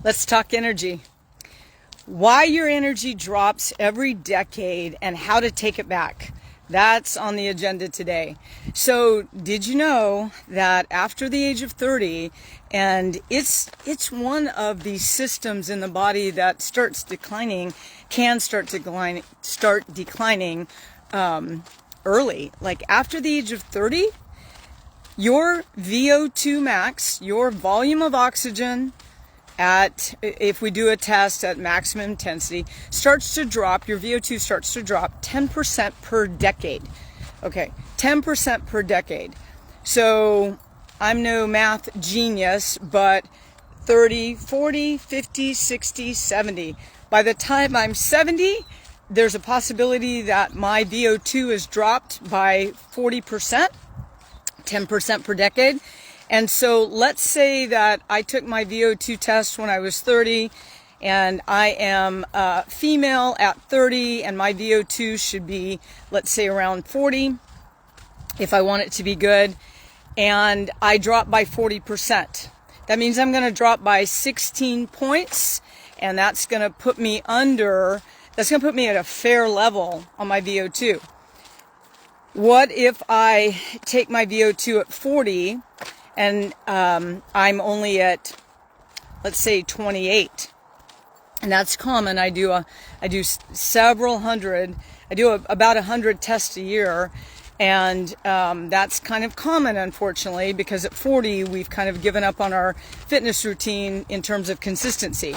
Let's talk energy. Why your energy drops every decade and how to take it back. That's on the agenda today. So did you know that after the age of 30, and it's one of the systems in the body that starts declining, can start declining early. Like after the age of 30, your VO2 max, your volume of oxygen if we do a test at maximum intensity, starts to drop, your VO2 starts to drop 10% per decade. Okay, 10% per decade. So I'm no math genius, but 30, 40, 50, 60, 70. By the time I'm 70, there's a possibility that my VO2 is dropped by 40%, 10% per decade. And so let's say that I took my VO2 test when I was 30 and I am female at 30 and my VO2 should be, let's say, around 40 if I want it to be good, and I drop by 40%. That means I'm going to drop by 16 points, and that's going to put me at a fair level on my VO2. What if I take my VO2 at 40 and I'm only at, let's say, 28, and that's common. I do several hundred. I do about 100 tests a year, and that's kind of common, unfortunately, because at 40 we've kind of given up on our fitness routine in terms of consistency.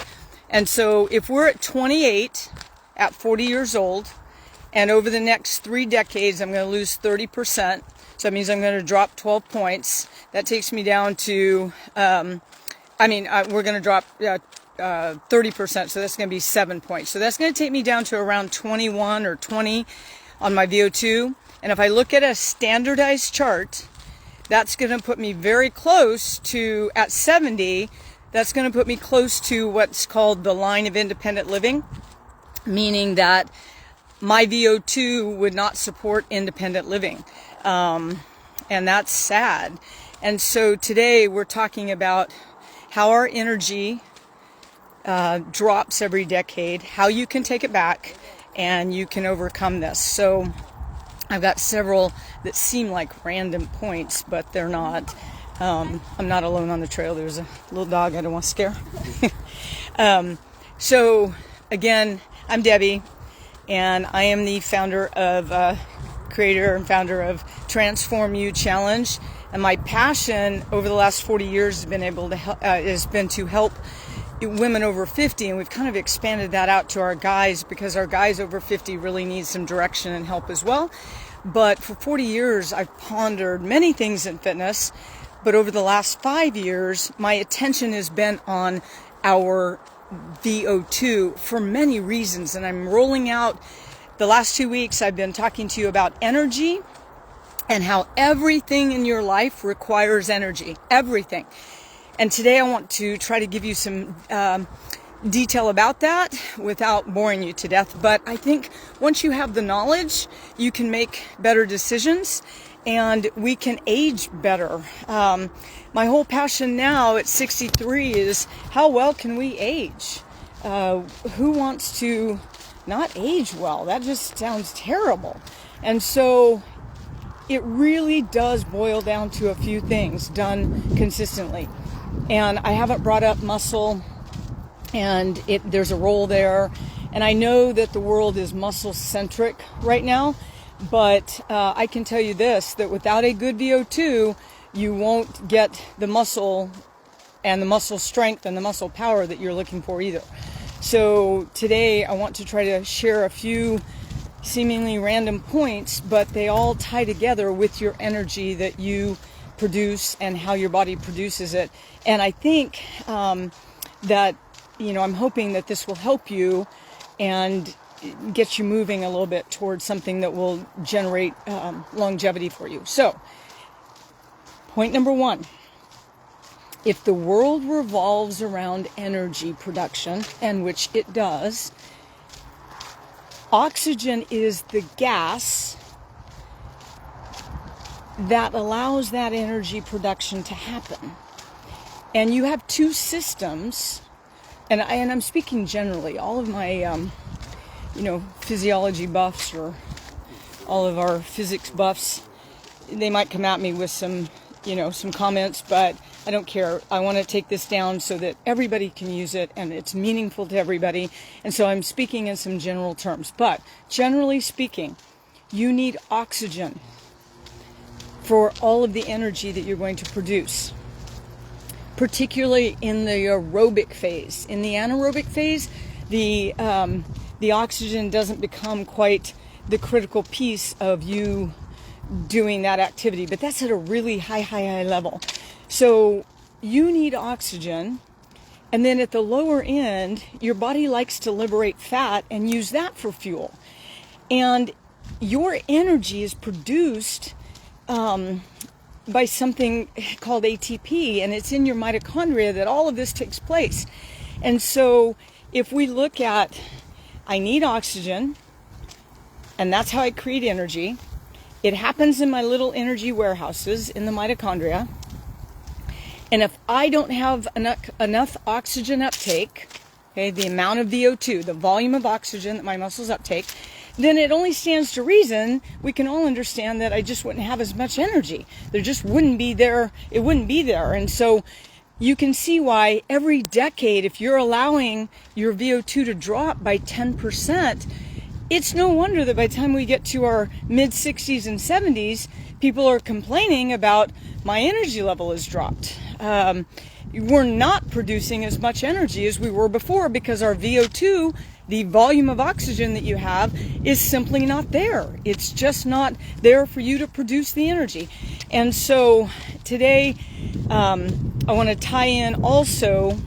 And so if we're at 28 at 40 years old, and over the next 3 decades I'm going to lose 30%. So that means I'm going to drop 12 points. That takes me down to, we're going to drop 30%, so that's going to be 7 points. So that's going to take me down to around 21 or 20 on my VO2. And if I look at a standardized chart, that's going to put me very close to, at 70, that's going to put me close to what's called the line of independent living, meaning that my VO2 would not support independent living. And that's sad. And so today we're talking about how our energy drops every decade, how you can take it back, and you can overcome this. So I've got several that seem like random points, but they're not. I'm not alone on the trail. There's a little dog I don't want to scare. So again, I'm Debbie, and I am the creator and founder of Transform You Challenge. And my passion over the last 40 years has been to help women over 50, and we've kind of expanded that out to our guys because our guys over 50 really need some direction and help as well. But for 40 years, I've pondered many things in fitness, but over the last 5 years, my attention has been on our VO2 for many reasons, and I'm rolling out. The last 2 weeks, I've been talking to you about energy and how everything in your life requires energy. Everything. And today I want to try to give you some detail about that without boring you to death. But I think once you have the knowledge, you can make better decisions and we can age better. My whole passion now at 63 is how well can we age? Who wants to not age well? That just sounds terrible. And so it really does boil down to a few things done consistently. And I haven't brought up muscle, and there's a role there. And I know that the world is muscle centric right now, but I can tell you this, that without a good VO2, you won't get the muscle and the muscle strength and the muscle power that you're looking for either. So today I want to try to share a few seemingly random points, but they all tie together with your energy that you produce and how your body produces it. And I think that, I'm hoping that this will help you and get you moving a little bit towards something that will generate longevity for you. So, point number 1. If the world revolves around energy production, and which it does, oxygen is the gas that allows that energy production to happen. And you have two systems and I'm speaking generally, all of my, physiology buffs, or all of our physics buffs, they might come at me with some comments, but I don't care. I want to take this down so that everybody can use it and it's meaningful to everybody. And so I'm speaking in some general terms. But generally speaking, you need oxygen for all of the energy that you're going to produce, particularly in the aerobic phase. In the anaerobic phase, the oxygen doesn't become quite the critical piece of you doing that activity, but that's at a really high level. So you need oxygen, and then at the lower end, your body likes to liberate fat and use that for fuel. And your energy is produced by something called ATP, and it's in your mitochondria that all of this takes place. And so if we look at, I need oxygen, and that's how I create energy. It happens in my little energy warehouses in the mitochondria. And if I don't have enough oxygen uptake, okay, the amount of VO2, the volume of oxygen that my muscles uptake, then it only stands to reason we can all understand that I just wouldn't have as much energy. There just wouldn't be there. It wouldn't be there. And so you can see why every decade, if you're allowing your VO2 to drop by 10%, it's no wonder that by the time we get to our mid 60s and 70s, people are complaining about my energy level has dropped. We're not producing as much energy as we were before because our VO2, the volume of oxygen that you have, is simply not there. It's just not there for you to produce the energy. And so today, I want to tie in also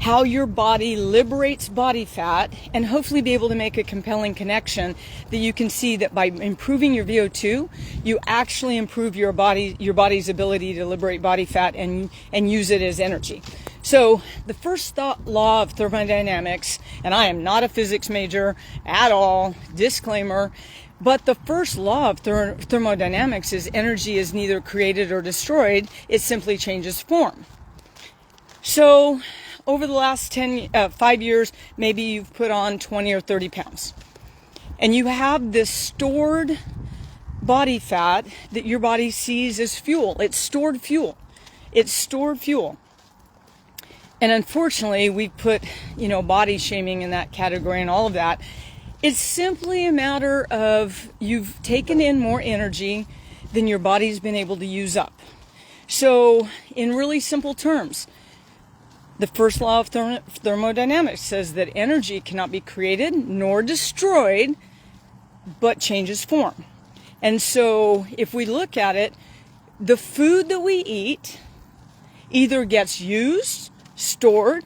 how your body liberates body fat, and hopefully be able to make a compelling connection that you can see that by improving your VO2, you actually improve your body's ability to liberate body fat and use it as energy. So the first law of thermodynamics, and I am not a physics major at all, disclaimer, but the first law of thermodynamics is energy is neither created or destroyed, it simply changes form. So over the last 5 years, maybe you've put on 20 or 30 pounds. And you have this stored body fat that your body sees as fuel. It's stored fuel. It's stored fuel. And unfortunately, we put, body shaming in that category and all of that. It's simply a matter of you've taken in more energy than your body's been able to use up. So in really simple terms, the first law of thermodynamics says that energy cannot be created nor destroyed, but changes form. And so if we look at it, the food that we eat either gets used, stored,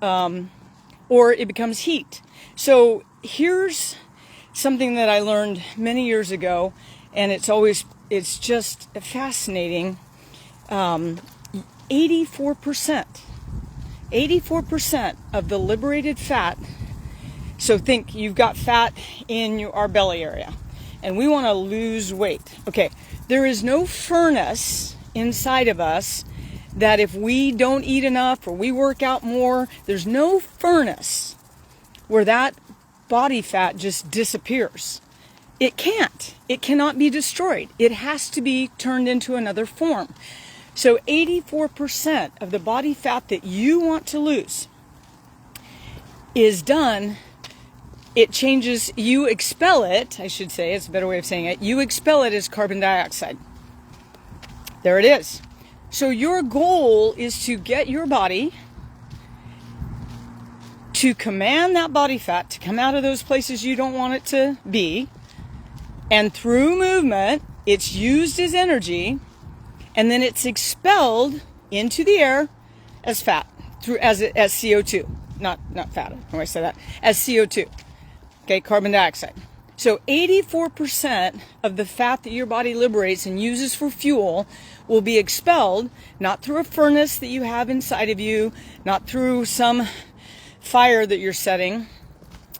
or it becomes heat. So here's something that I learned many years ago, and it's just fascinating. 84% of the liberated fat, so think you've got fat in our belly area, and we want to lose weight. Okay, there is no furnace inside of us that if we don't eat enough or we work out more, there's no furnace where that body fat just disappears. It can't. It cannot be destroyed. It has to be turned into another form. So 84% of the body fat that you want to lose is done. It changes, you expel it, I should say, it's a better way of saying it. You expel it as carbon dioxide. There it is. So your goal is to get your body to command that body fat to come out of those places you don't want it to be. And through movement, it's used as energy. And then it's expelled into the air as fat, as CO2. Not fat, when I say that, as CO2. Okay, carbon dioxide. So 84% of the fat that your body liberates and uses for fuel will be expelled, not through a furnace that you have inside of you, not through some fire that you're setting.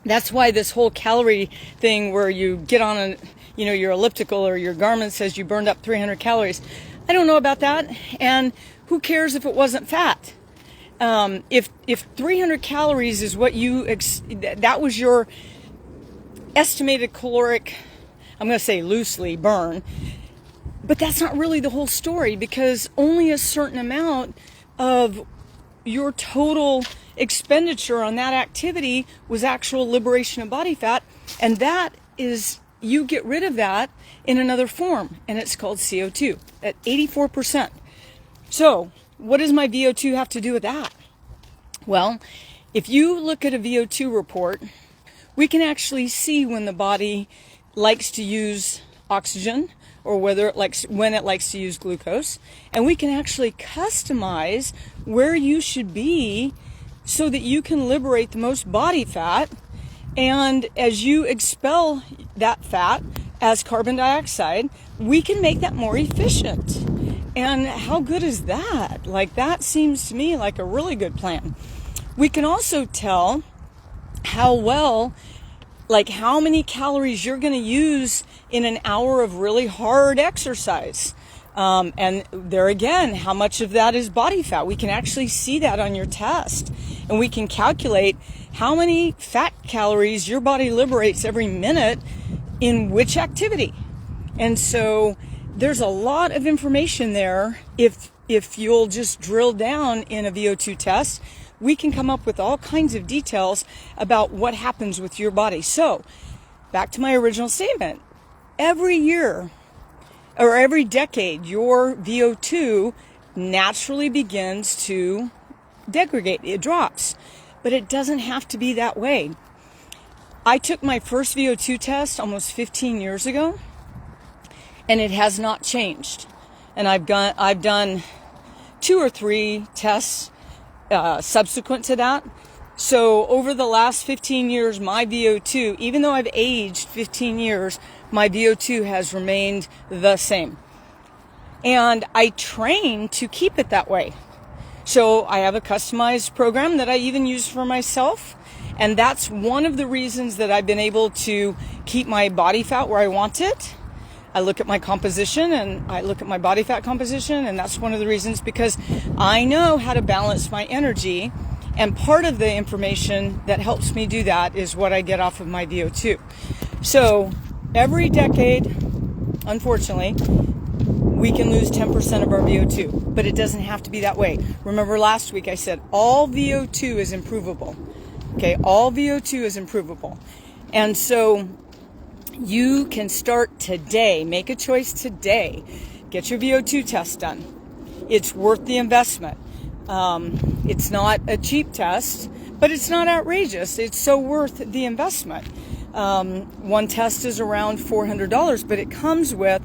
That's why this whole calorie thing where you get on your elliptical or your Garmin says you burned up 300 calories. I don't know about that, and who cares if it wasn't fat? If 300 calories is what that was your estimated caloric, I'm going to say loosely, burn, but that's not really the whole story, because only a certain amount of your total expenditure on that activity was actual liberation of body fat, and that is, you get rid of that in another form, and it's called CO2 at 84%. So what does my VO2 have to do with that? Well, if you look at a VO2 report, we can actually see when the body likes to use oxygen, or when it likes to use glucose, and we can actually customize where you should be so that you can liberate the most body fat, and as you expel that fat as carbon dioxide, we can make that more efficient. And how good is that? Like, that seems to me like a really good plan. We can also tell how well, like how many calories you're going to use in an hour of really hard exercise. And there again, how much of that is body fat? We can actually see that on your test. And we can calculate how many fat calories your body liberates every minute in which activity. And so there's a lot of information there. If you'll just drill down in a VO2 test, we can come up with all kinds of details about what happens with your body. So back to my original statement, every year or every decade, your VO2 naturally begins to degrade. It drops, but it doesn't have to be that way. I took my first VO2 test almost 15 years ago, and it has not changed. And I've done 2 or 3 tests subsequent to that. So over the last 15 years, my VO2, even though I've aged 15 years, my VO2 has remained the same. And I train to keep it that way. So I have a customized program that I even use for myself. And that's one of the reasons that I've been able to keep my body fat where I want it. I look at my composition and I look at my body fat composition, and that's one of the reasons, because I know how to balance my energy, and part of the information that helps me do that is what I get off of my VO2. So every decade, unfortunately, we can lose 10% of our VO2, but it doesn't have to be that way. Remember last week I said all VO2 is improvable. Okay, all VO2 is improvable. And so you can start today, make a choice today, get your VO2 test done. It's worth the investment. It's not a cheap test, but it's not outrageous. It's so worth the investment. One test is around $400, but it comes with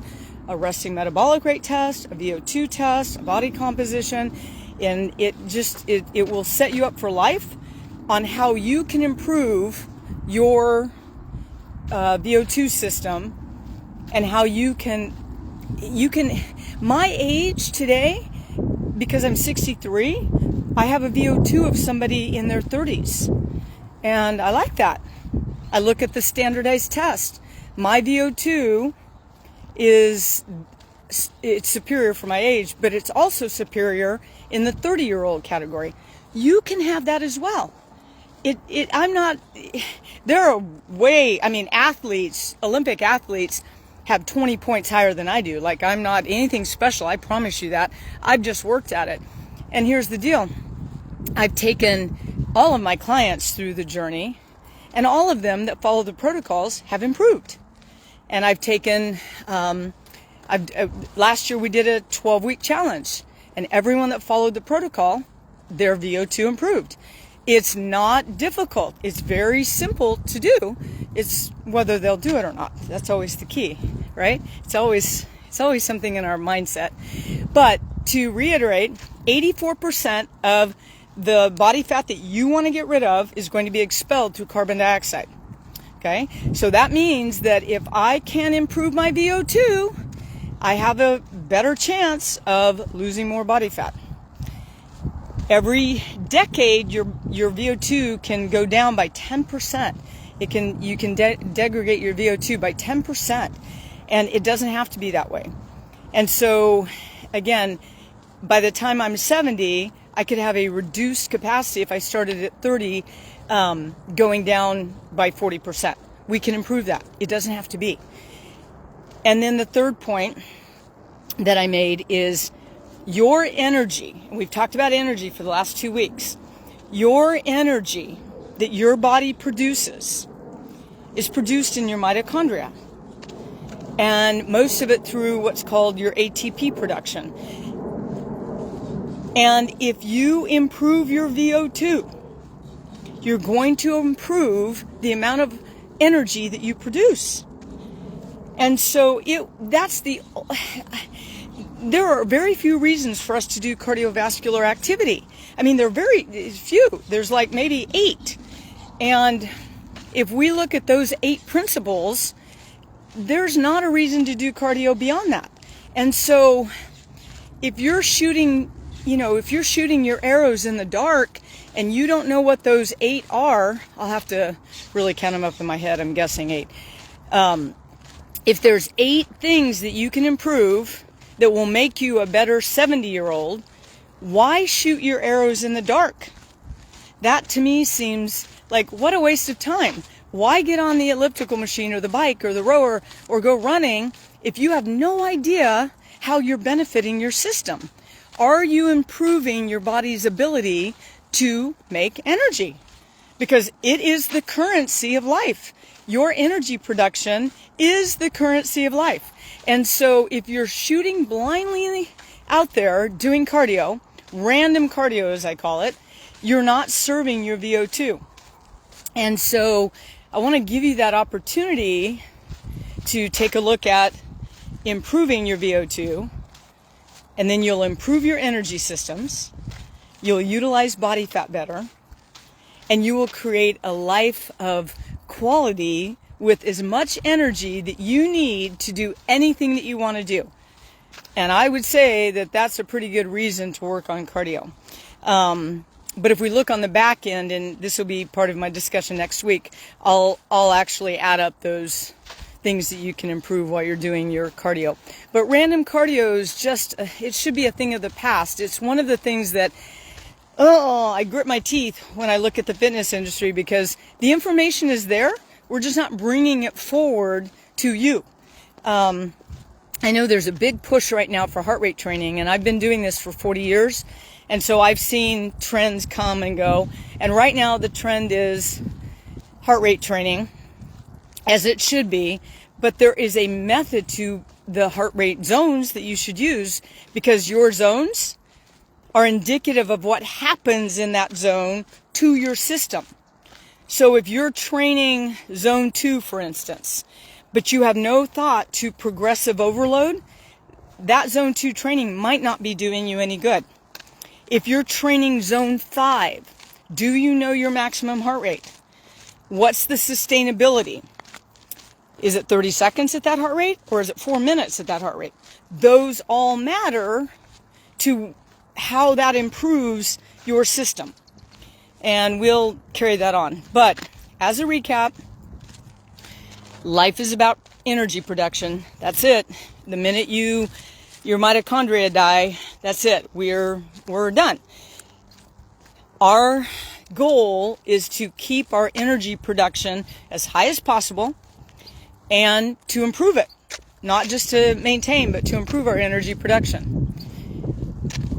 a resting metabolic rate test, a VO2 test, a body composition, and it will set you up for life on how you can improve your VO2 system, and how you can, my age today, because I'm 63, I have a VO2 of somebody in their 30s. And I like that. I look at the standardized test. My VO2 it's superior for my age, but it's also superior in the 30-year-old category. You can have that as well. Athletes, Olympic athletes have 20 points higher than I do. Like, I'm not anything special, I promise you that. I've just worked at it. And here's the deal. I've taken all of my clients through the journey, and all of them that follow the protocols have improved. And I've taken, last year we did a 12-week challenge, and everyone that followed the protocol, their VO2 improved. It's not difficult. It's very simple to do. It's whether they'll do it or not. That's always the key, right? It's always something in our mindset. But to reiterate, 84% of the body fat that you want to get rid of is going to be expelled through carbon dioxide. Okay? So that means that if I can improve my VO2, I have a better chance of losing more body fat. Every decade, your VO2 can go down by 10%. You can degrade your VO2 by 10%, and it doesn't have to be that way. And so, again, by the time I'm 70, I could have a reduced capacity if I started at 30, going down by 40%. We can improve that. It doesn't have to be. And then the third point that I made is your energy. We've talked about energy for the last 2 weeks. Your energy that your body produces is produced in your mitochondria. And most of it through what's called your ATP production. And if you improve your VO2, you're going to improve the amount of energy that you produce. And so there are very few reasons for us to do cardiovascular activity. I mean, there are very few. There's like maybe 8. And if we look at those 8 principles, there's not a reason to do cardio beyond that. And so if you're shooting your arrows in the dark and you don't know what those 8 are, I'll have to really count them up in my head. I'm guessing 8. If there's 8 things that you can improve that will make you a better 70-year-old, why shoot your arrows in the dark? That to me seems like what a waste of time. Why get on the elliptical machine or the bike or the rower or go running if you have no idea how you're benefiting your system? Are you improving your body's ability to make energy? Because it is the currency of life. Your energy production is the currency of life. And so if you're shooting blindly out there doing cardio, random cardio as I call it, you're not serving your VO2. And so I want to give you that opportunity to take a look at improving your VO2, and then you'll improve your energy systems, you'll utilize body fat better, and you will create a life of quality with as much energy that you need to do anything that you want to do. And I would say that that's a pretty good reason to work on cardio. But if we look on the back end, and this will be part of my discussion next week, I'll actually add up those things that you can improve while you're doing your cardio. But random cardio is just, it should be a thing of the past. It's one of the things that, I grit my teeth when I look at the fitness industry because the information is there. We're just not bringing it forward to you. I know there's a big push right now for heart rate training, and I've been doing this for 40 years. And so I've seen trends come and go. And right now the trend is heart rate training, as it should be. But there is a method to the heart rate zones that you should use because your zones are indicative of what happens in that zone to your system. So if you're training zone 2, for instance, but you have no thought to progressive overload, that zone 2 training might not be doing you any good. If you're training zone 5, do you know your maximum heart rate? What's the sustainability? Is it 30 seconds at that heart rate or is it 4 minutes at that heart rate? Those all matter to how that improves your system. And we'll carry that on. But as a recap, life is about energy production. That's it. The minute your mitochondria die, that's it. We're done. Our goal is to keep our energy production as high as possible and to improve it. Not just to maintain, but to improve our energy production.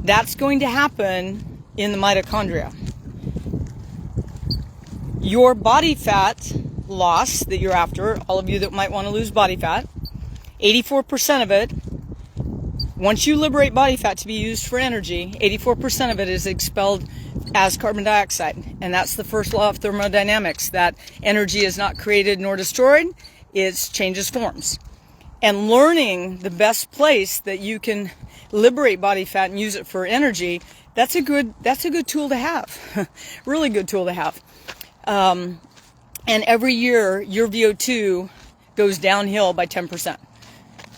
That's going to happen in the mitochondria. Your body fat loss that you're after, all of you that might want to lose body fat, 84% of it, once you liberate body fat to be used for energy, 84% of it is expelled as carbon dioxide. And that's the first law of thermodynamics, that energy is not created nor destroyed, it changes forms. And learning the best place that you can liberate body fat and use it for energy, that's a good tool to have. Really good tool to have. And every year your VO2 goes downhill by 10%.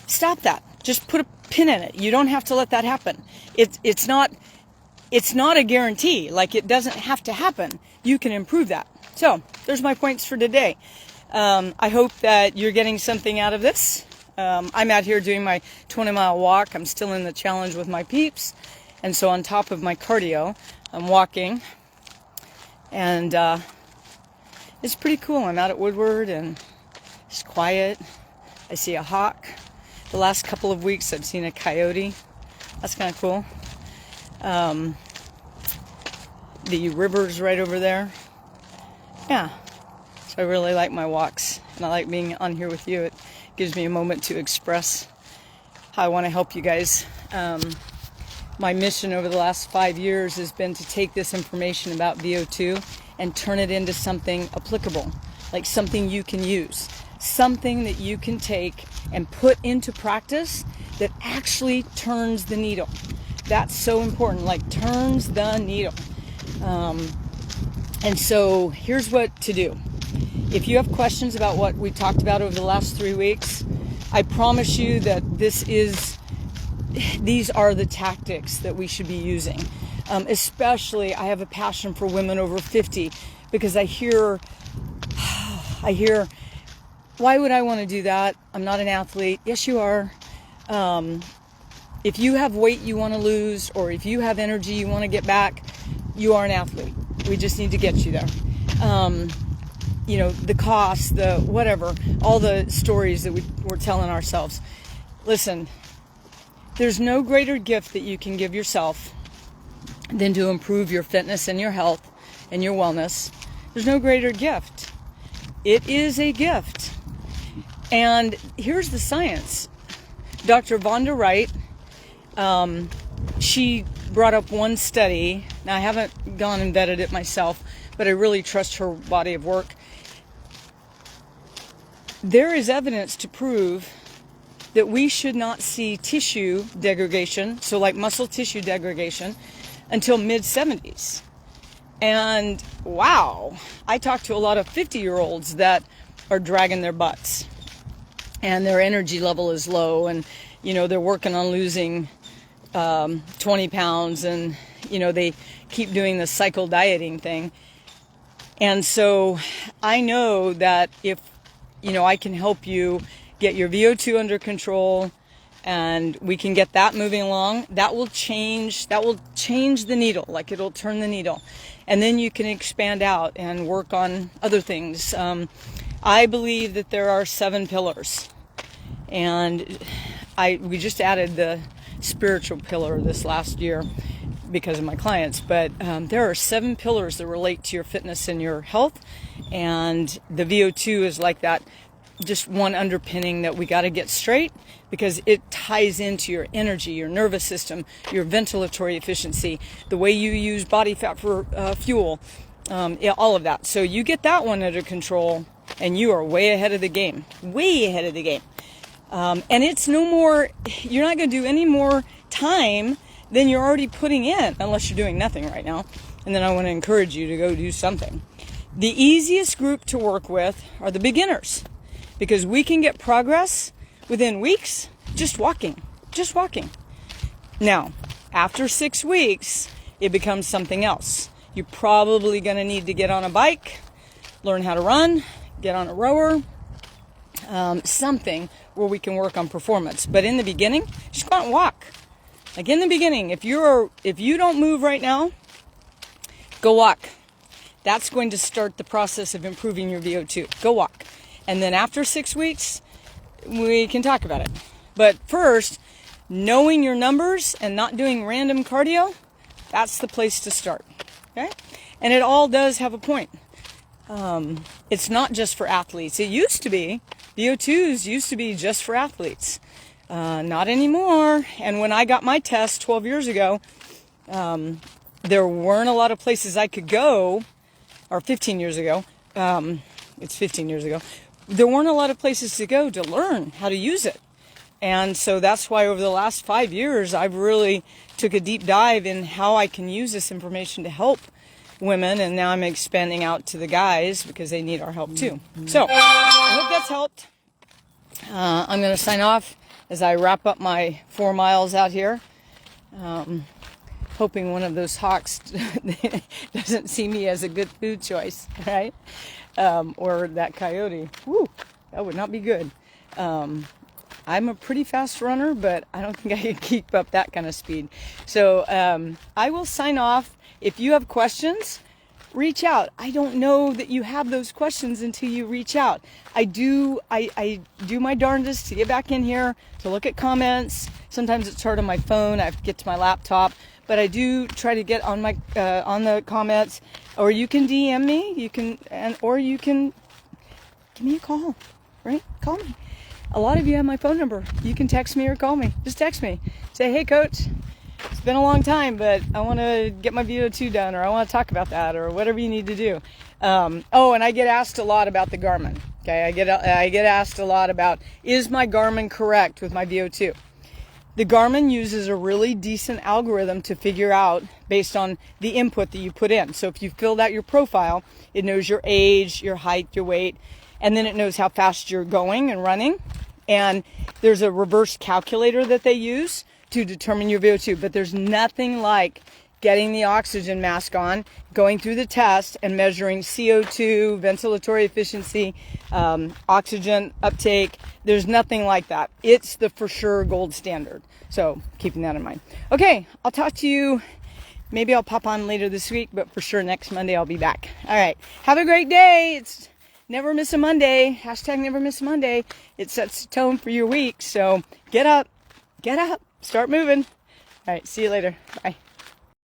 Stop that. Just put a pin in it. You don't have to let that happen. It's not a guarantee. Like, it doesn't have to happen. You can improve that. So there's my points for today. I hope that you're getting something out of this. I'm out here doing my 20-mile walk. I'm still in the challenge with my peeps. And so on top of my cardio, I'm walking, and it's pretty cool. I'm out at Woodward, and it's quiet. I see a hawk. The last couple of weeks, I've seen a coyote. That's kind of cool. The river's right over there. Yeah. So I really like my walks, and I like being on here with you. It gives me a moment to express how I want to help you guys. My mission over the last 5 years has been to take this information about VO2 and turn it into something applicable, like something you can use, something that you can take and put into practice that actually turns the needle. That's so important, like turns the needle. And so here's what to do. If you have questions about what we talked about over the last 3 weeks, I promise you that these are the tactics that we should be using. Especially, I have a passion for women over 50 because I hear, why would I want to do that? I'm not an athlete. Yes, you are. If you have weight you want to lose, or if you have energy you want to get back, you are an athlete. We just need to get you there. The cost, the whatever, all the stories that we're telling ourselves. Listen, there's no greater gift that you can give yourself than to improve your fitness and your health and your wellness. There's no greater gift. It is a gift. And here's the science. Dr. Vonda Wright, she brought up one study. Now, I haven't gone and vetted it myself, but I really trust her body of work. There is evidence to prove that we should not see tissue degradation, so like muscle tissue degradation, until mid-70s. And wow, I talk to a lot of 50-year-olds that are dragging their butts, and their energy level is low, and they're working on losing 20 pounds, and they keep doing the cycle dieting thing. And so I know that if I can help you get your VO2 under control, and we can get that moving along, that will change the needle, like it'll turn the needle. And then you can expand out and work on other things. I believe that there are 7 pillars, and we just added the spiritual pillar this last year because of my clients, but there are 7 pillars that relate to your fitness and your health, and the VO2 is like that, just one underpinning that we got to get straight, because it ties into your energy, your nervous system, your ventilatory efficiency, the way you use body fat for fuel, all of that. So you get that one under control, and you are way ahead of the game, way ahead of the game. And it's no more, you're not going to do any more time than you're already putting in, unless you're doing nothing right now. And then I want to encourage you to go do something. The easiest group to work with are the beginners, because we can get progress within weeks just walking. Now, after 6 weeks, it becomes something else. You're probably going to need to get on a bike, learn how to run, get on a rower, something where we can work on performance. But in the beginning, just go out and walk. Like in the beginning, if you don't move right now, go walk. That's going to start the process of improving your VO2. Go walk. And then after 6 weeks, we can talk about it. But first, knowing your numbers and not doing random cardio, that's the place to start. Okay? And it all does have a point. It's not just for athletes. It used to be. VO2s used to be just for athletes. Not anymore. And when I got my test 12 years ago, there weren't a lot of places I could go, or 15 years ago. It's 15 years ago. There weren't a lot of places to go to learn how to use it. And so that's why over the last 5 years, I've really took a deep dive in how I can use this information to help women. And now I'm expanding out to the guys because they need our help too. So I hope that's helped. I'm going to sign off as I wrap up my 4 miles out here. Hoping one of those hawks doesn't see me as a good food choice, right? Or that coyote. Woo, that would not be good. I'm a pretty fast runner, but I don't think I can keep up that kind of speed. So I will sign off. If you have questions, reach out. I don't know that you have those questions until you reach out. I do my darndest to get back in here, to look at comments. Sometimes it's hard on my phone. I have to get to my laptop, but I do try to get on my on the comments. Or you can DM me. Or you can give me a call. Right? Call me. A lot of you have my phone number. You can text me or call me. Just text me. Say, hey, coach, it's been a long time, but I want to get my VO2 done, or I want to talk about that, or whatever you need to do. Oh, and I get asked a lot about the Garmin. Okay, I get asked a lot about, is my Garmin correct with my VO2? The Garmin uses a really decent algorithm to figure out based on the input that you put in. So if you filled out your profile, it knows your age, your height, your weight, and then it knows how fast you're going and running. And there's a reverse calculator that they use to determine your VO2. But there's nothing like getting the oxygen mask on, going through the test, and measuring CO2, ventilatory efficiency, oxygen uptake. There's nothing like that. It's the for sure gold standard. So keeping that in mind. Okay, I'll talk to you. Maybe I'll pop on later this week, but for sure next Monday I'll be back. All right, have a great day. It's never miss a Monday. Hashtag never miss a Monday. It sets the tone for your week. So get up, start moving. All right, see you later. Bye.